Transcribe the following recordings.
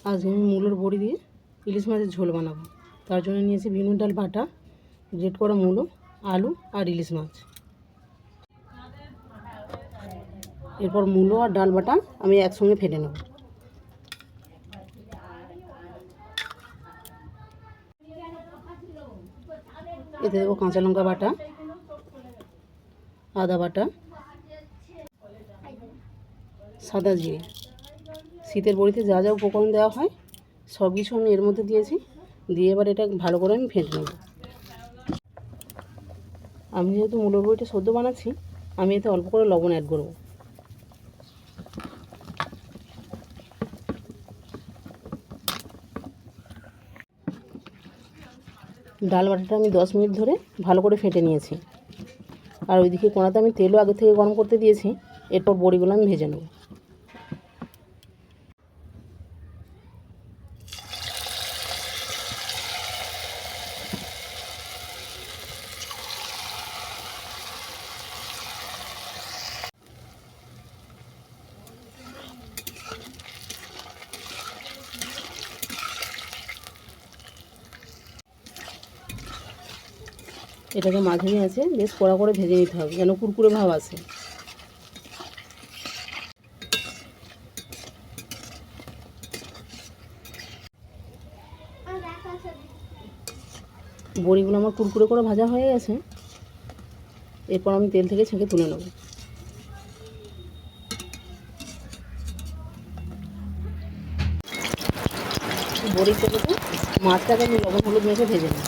আজ আমি মূলোর বড়ি দিয়ে ইলিশ মাছের ঝোল বানাবো। তার জন্য নিয়েছি বিউলির ডাল বাটা, গ্রেট করা মূলো, আলু আর ইলিশ মাছ। এরপর মূলো আর ডাল বাটা আমি একসঙ্গে ফেটে নেব। এতে দেবো কাঁচা লঙ্কা বাটা, আদা বাটা, সাদা জিরে। শীতের বড়িতে যা যা উপকরণ দেওয়া হয় সব কিছু আমি এর মধ্যে দিয়েছি। দিয়ে এবার এটা ভালো করে আমি ফেটে নেব। আমি যেহেতু মূলোর বড়িটা সদ্য বানাচ্ছি, আমি এতে অল্প করে লবণ অ্যাড করব। ডাল বাটাটা আমি 10 মিনিট ধরে ভালো করে ফেটে নিয়েছি। আর ওইদিকে কড়াতে আমি তেলও আগে থেকে গরম করতে দিয়েছি। এরপর বড়িগুলো আমি ভেজে নেব। এটাকে মাঝারি আছে বেশ কড়া করে ভেজে নিতে হবে, যেন কুরকুরে ভাব আসে। বড়িগুলো আমার কুরকুরে করে ভাজা হয়ে গেছে। এরপর আমি তেল থেকে ছেঁকে তুলে নেব। বড়ির তেলেতে মাছটাকে আমি লবণ হলুদ মেখে ভেজে নেব।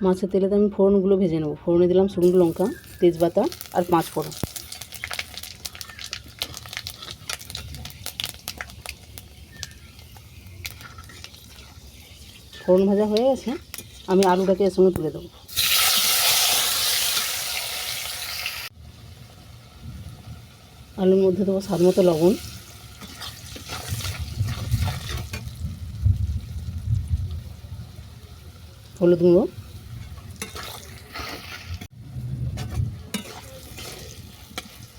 মাছের তেলেতে আমি ফোড়নগুলো ভেজে নেব। ফোড়নে দিলাম শুকনো লঙ্কা, তেজপাতা আর 5 ফোড়ন। ফোড়ন ভাজা হয়ে গেছে, আমি আলুটাকে এর সঙ্গে তুলে দেবো। আলুর মধ্যে দেবো স্বাদ মতো লবণ, হলুদ গুঁড়ো,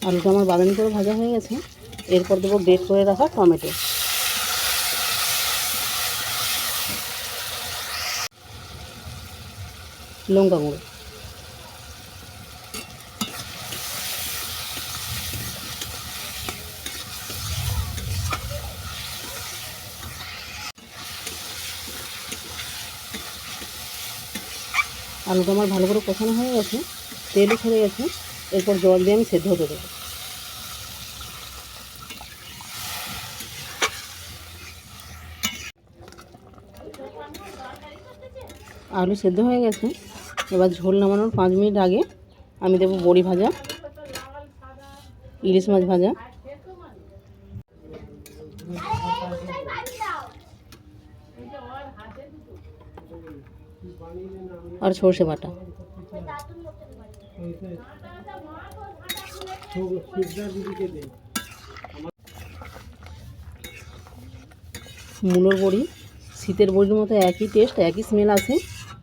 আলুটা আমার বাদামি করে ভাজা হয়ে গেছে। এরপর দেবো গ্রেট করে রাখা টমেটো, লঙ্কা গুঁড়ো, আলুটা আমার ভালো করে কষানো হয়ে গেছে, তেলও ছেড়ে গেছে। এরপর জল দিয়ে আমি সেদ্ধ হতে দেবো। আলু সেদ্ধ হয়ে গেছে। এবার ঝোল নামানোর 5 মিনিট আগে আমি দেবো বড়ি ভাজা, ইলিশ মাছ ভাজা, আর সর্ষে বাটা। মূলোর বড়ি শীতের বড়ির মতো একই টেস্ট, একই স্মেল আসে।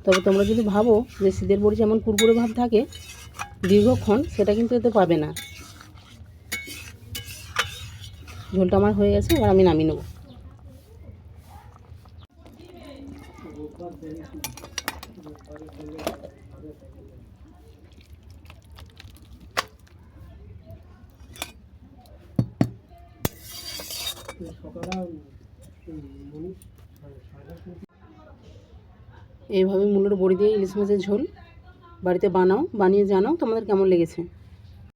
তবে তোমরা যদি ভাবো যে শীতের বড়ি যেমন কুরকুরে ভাব থাকে দীর্ঘক্ষণ, সেটা কিন্তু এতে পাবে না। ঝোলটা আমার হয়ে গেছে, এবার আমি নামিয়ে নেব। এইভাবে মূলোর বড়ি দিয়ে ইলিশ মাছের ঝোল বাড়িতে বানিয়ে জানাও তোমাদের কেমন লেগেছে।